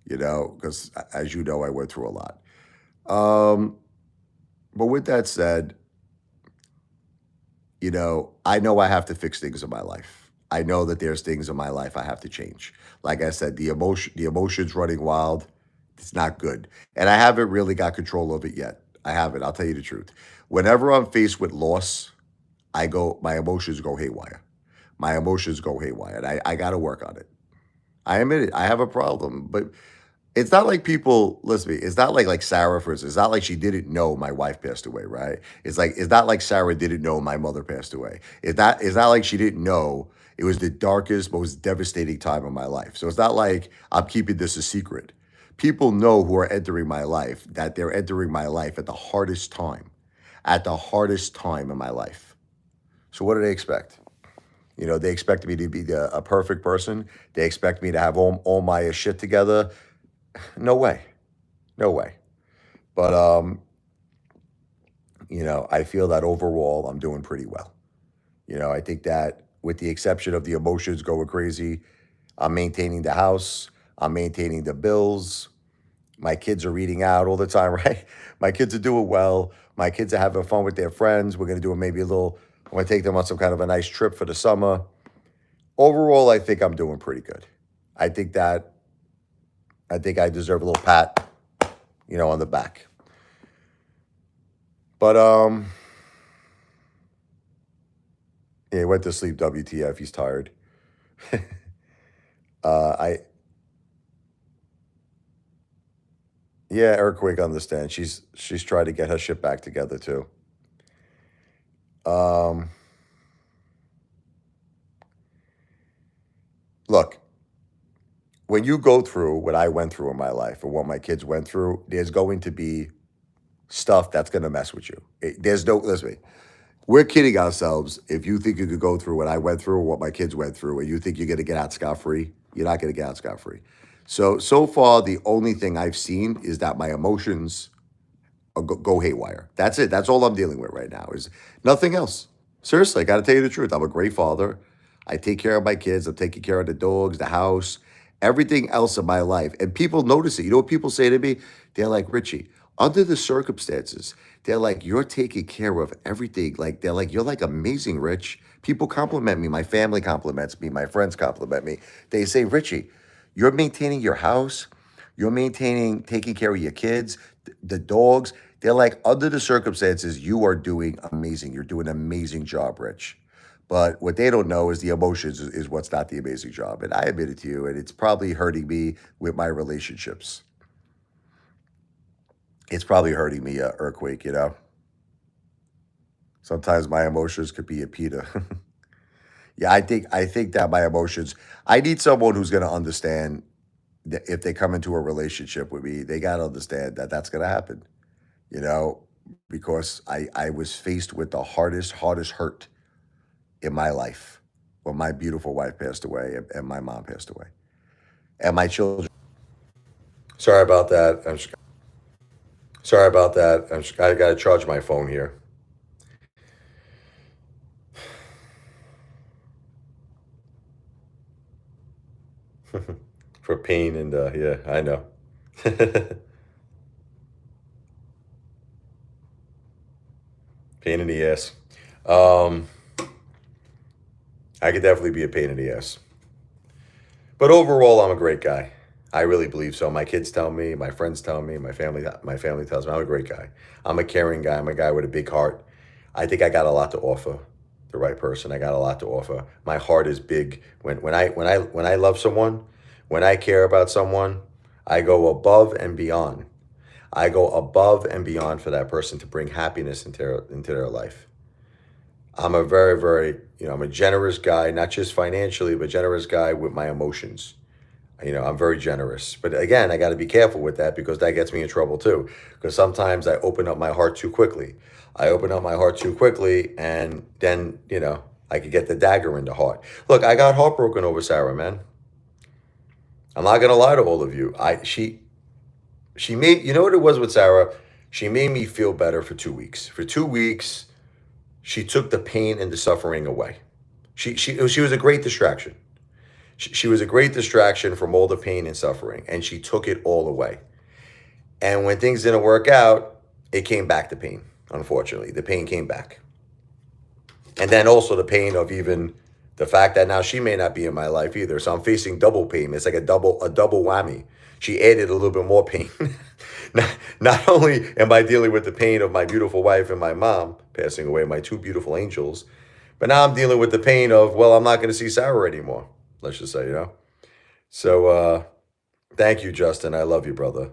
because as you know, I went through a lot. Um, but with that said, I know I have to fix things in my life. I know that there's things in my life I have to change. Like I said, the emotions running wild, it's not good. And I haven't really got control of it yet. I haven't, I'll tell you the truth. Whenever I'm faced with loss, my emotions go haywire. My emotions go haywire. And I gotta work on it. I admit it. I have a problem. But it's not like people listen to me. It's not like Sarah, for instance. It's not like she didn't know my wife passed away, right? It's not like Sarah didn't know my mother passed away. It's not like she didn't know it was the darkest, most devastating time of my life. So it's not like I'm keeping this a secret. People know who are entering my life that they're entering my life at the hardest time in my life. So what do they expect? They expect me to be a perfect person. They expect me to have all my shit together. No way. No way. But I feel that overall I'm doing pretty well. I think that with the exception of the emotions going crazy, I'm maintaining the house, I'm maintaining the bills. My kids are eating out all the time, right? My kids are doing well. My kids are having fun with their friends. We're gonna do maybe a little, I'm gonna take them on some kind of a nice trip for the summer. Overall, I think I'm doing pretty good. I think that I think I deserve a little pat, on the back. But yeah, he went to sleep. WTF? He's tired. I Yeah, earthquake understand. She's trying to get her shit back together too. Um, Look, when you go through what I went through in my life or what my kids went through, there's going to be stuff that's gonna mess with you. There's no listen. To me, we're kidding ourselves if you think you could go through what I went through or what my kids went through, and you think you're gonna get out scot free. You're not gonna get out scot free. So far, the only thing I've seen is that my emotions go haywire. That's it. That's all I'm dealing with right now. Is nothing else. Seriously, I got to tell you the truth. I'm a great father. I take care of my kids. I'm taking care of the dogs, the house, everything else in my life. And people notice it. You know what people say to me? They're like, Richie, under the circumstances, they're like, you're taking care of everything. Like, they're like, you're like amazing, Rich. People compliment me. My family compliments me. My friends compliment me. They say, Richie, you're maintaining your house. You're maintaining, taking care of your kids, the dogs. They're like, under the circumstances, you are doing amazing. You're doing an amazing job, Rich. But what they don't know is the emotions is what's not the amazing job. And I admit it to you, and it's probably hurting me with my relationships. It's probably hurting me, earthquake, you know? Sometimes my emotions could be a PETA. Yeah, I think that my emotions, I need someone who's going to understand that if they come into a relationship with me, they got to understand that that's going to happen, you know, because I was faced with the hardest hurt in my life when my beautiful wife passed away and my mom passed away and my children. Sorry about that. Sorry about that. I got to charge my phone here for pain and yeah, I know. Pain in the ass. Um, I could definitely be a pain in the ass. But overall, I'm a great guy. I really believe so. My kids tell me, my friends tell me, my family tells me I'm a great guy. I'm a caring guy. I'm a guy with a big heart. I think I got a lot to offer. The right person. I got a lot to offer. My heart is big. When I love someone, when I care about someone, I go above and beyond. I go above and beyond for that person to bring happiness into their life. I'm a very, I'm a generous guy, not just financially, but generous guy with my emotions. I'm very generous. But again, I got to be careful with that because that gets me in trouble too. Because sometimes I open up my heart too quickly. I open up my heart too quickly, and then, I could get the dagger in the heart. Look, I got heartbroken over Sarah, man. I'm not gonna lie to all of you. She made, you know what it was with Sarah? She made me feel better for 2 weeks. For 2 weeks, she took the pain and the suffering away. She was a great distraction. She was a great distraction from all the pain and suffering, and she took it all away. And when things didn't work out, it came back to pain. Unfortunately, the pain came back, and then also the pain of even the fact that now she may not be in my life either. So I'm facing double pain. It's like a double whammy. She added a little bit more pain. Not only am I dealing with the pain of my beautiful wife and my mom passing away, my two beautiful angels, but now I'm dealing with the pain of, well, I'm not going to see Sarah anymore. Let's just say. So thank you, Justin. I love you, brother.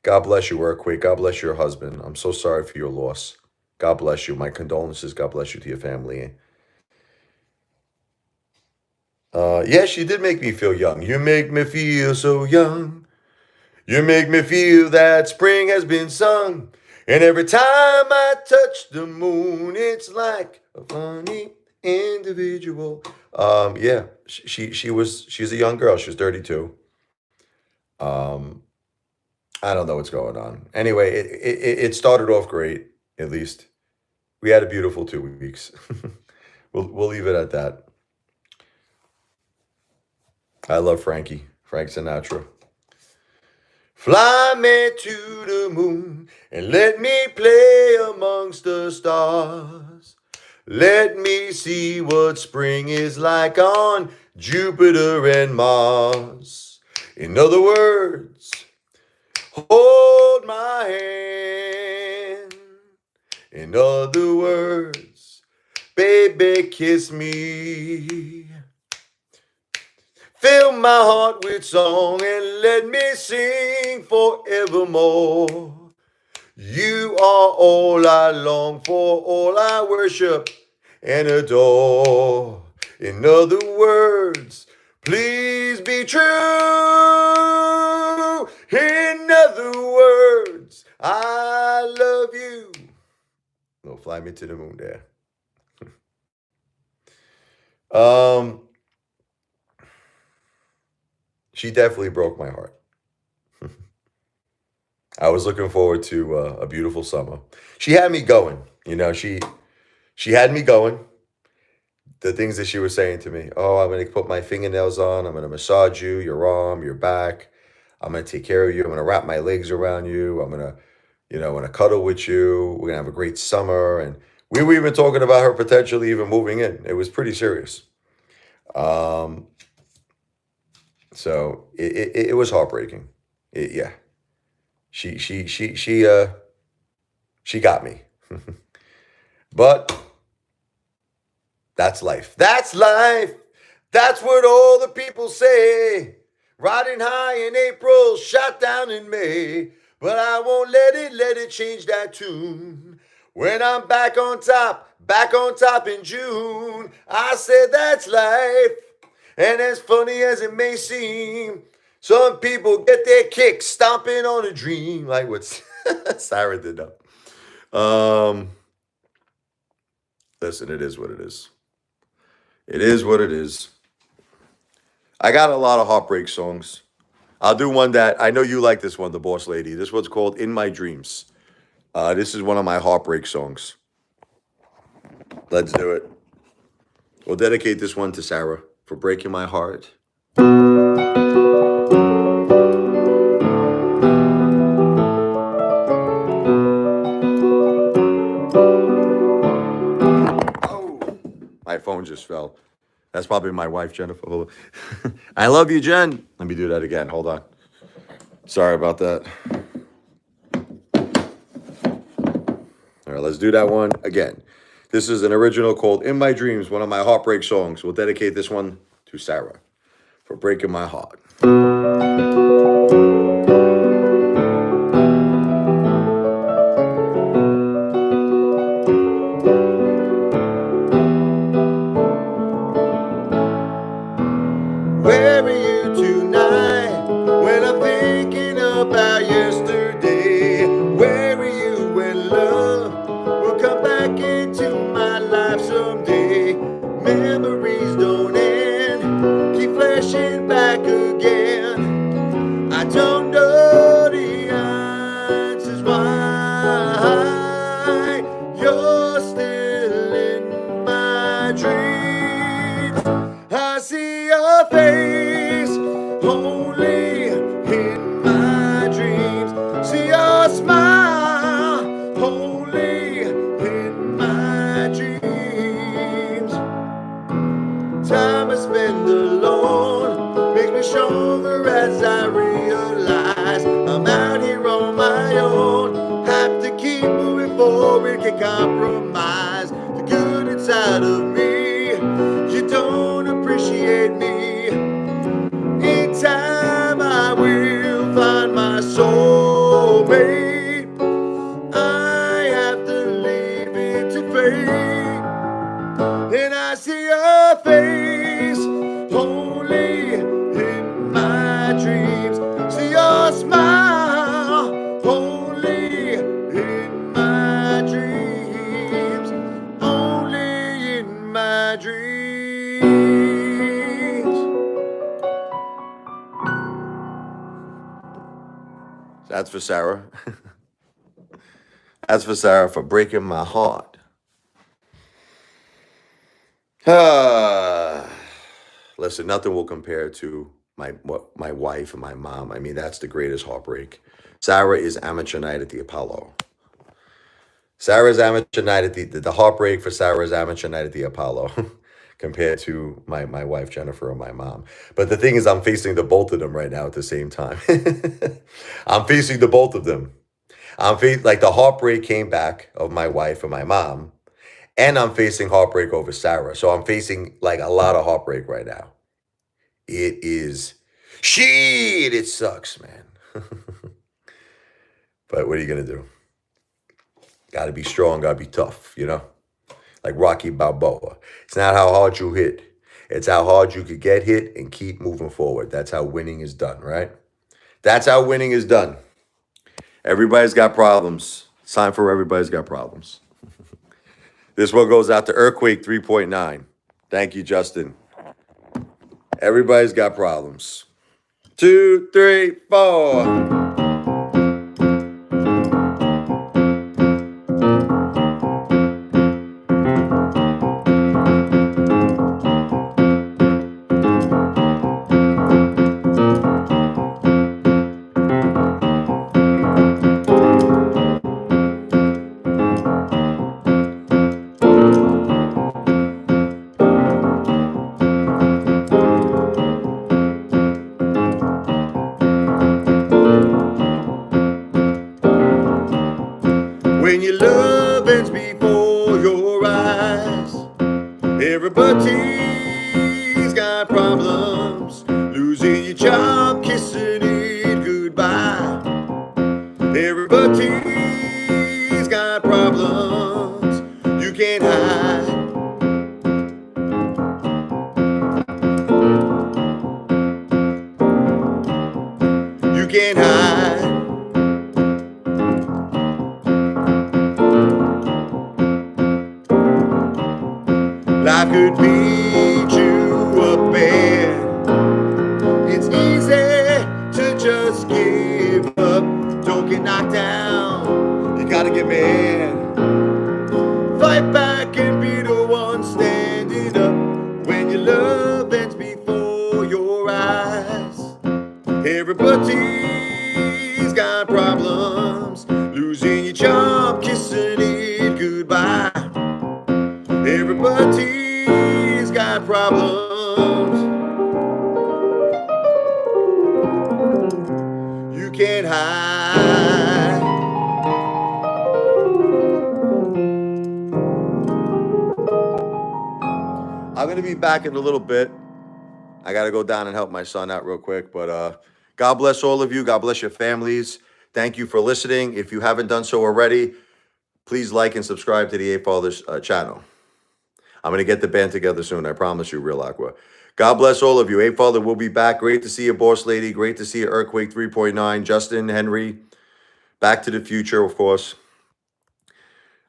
God bless you, Earthquake. God bless your husband. I'm so sorry for your loss. God bless you. My condolences. God bless you to your family. Yeah, she did make me feel young. You make me feel so young. You make me feel that spring has been sung. And every time I touch the moon, it's like a funny individual. Yeah, she's a young girl. She was 32. Um, I don't know what's going on. Anyway, it started off great. At least we had a beautiful 2 weeks. We'll leave it at that. I love Frank Sinatra. Fly me to the moon and let me play amongst the stars. Let me see what spring is like on Jupiter and Mars. In other words, hold my hand. In other words, baby, kiss me. Fill my heart with song and let me sing forevermore. You are all I long for, all I worship and adore. In other words, please be true. In other words, I love you. No, fly me to the moon there. um, she definitely broke my heart. I was looking forward to a beautiful summer. She had me going. She had me going. the things that she was saying to me. Oh, I'm going to put my fingernails on. I'm going to massage you, your arm, your back. I'm going to take care of you. I'm going to wrap my legs around you. I'm going to, I'm going to cuddle with you. We're going to have a great summer. And we were even talking about her potentially even moving in. It was pretty serious. Um, so it was heartbreaking. Yeah. She got me. But that's life. That's life. That's what all the people say. Riding high in April, shot down in May. But I won't let it change that tune. When I'm back on top in June. I said that's life. And as funny as it may seem, some people get their kicks stomping on a dream. Like what Sarah did up. Listen, it is what it is. It is what it is. I got a lot of heartbreak songs. I'll do one that I know you like this one, The Boss Lady. This one's called In My Dreams. This is one of my heartbreak songs. Let's do it. We'll dedicate this one to Sarah for breaking my heart. Oh, my phone just fell. That's probably my wife, Jennifer. I love you, Jen. Let me do that again. Hold on. Sorry about that. All right, let's do that one again. This is an original called In My Dreams, one of my heartbreak songs. We'll dedicate this one to Sarah for breaking my heart. Where are you tonight when I'm thinking about yesterday? Where are you when love will come back into my life someday? Memories don't end, keep flashing back again. I don't know the answers why you're still in my dreams. I see your face only in my dreams. See your smile only in my dreams. Time I spend alone makes me stronger as I realize I'm out here on my own. Have to keep moving forward, can't compromise the good inside of me. You don't appreciate me. In time I will find my soulmate. I have to leave it to fate. And I see your face only in my dreams. See your smile only in my dreams. Only in my dreams. That's for Sarah. That's for Sarah for breaking my heart. Listen, nothing will compare to my wife and my mom. I mean, that's the greatest heartbreak. Sarah is amateur night at the Apollo. Sarah's amateur night at the heartbreak for Sarah's amateur night at the Apollo compared to my wife, Jennifer, and my mom. But the thing is, I'm facing the both of them right now at the same time. I'm facing the both of them. Like the heartbreak came back of my wife and my mom. And I'm facing heartbreak over Sarah. So I'm facing like a lot of heartbreak right now. It is shit. It sucks, man. But what are you going to do? Got to be strong. Got to be tough, Like Rocky Balboa. It's not how hard you hit. It's how hard you could get hit and keep moving forward. That's how winning is done, right? That's how winning is done. Everybody's got problems. It's time for everybody's got problems. This one goes out to Earthquake 3.9. Thank you, Justin. Everybody's got problems. 2, 3, 4. can't hide. Life could beat you up bad. It's easy to just give up. Don't get knocked down. You gotta get mad. Fight back and be the one standing up when your love ends before your eyes. Everybody's got problems. Losing your job, kissing it goodbye. Everybody's got problems. You can't hide. I'm going to be back in a little bit. I got to go down and help my son out real quick. But God bless all of you. God bless your families. Thank you for listening. If you haven't done so already, please like and subscribe to the Apefather's channel. I'm going to get the band together soon. I promise you, Real Aqua. God bless all of you. Apefather will be back. Great to see you, Boss Lady. Great to see you, Earthquake 3.9. Justin, Henry. Back to the Future, of course.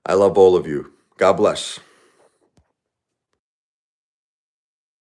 I love all of you. God bless.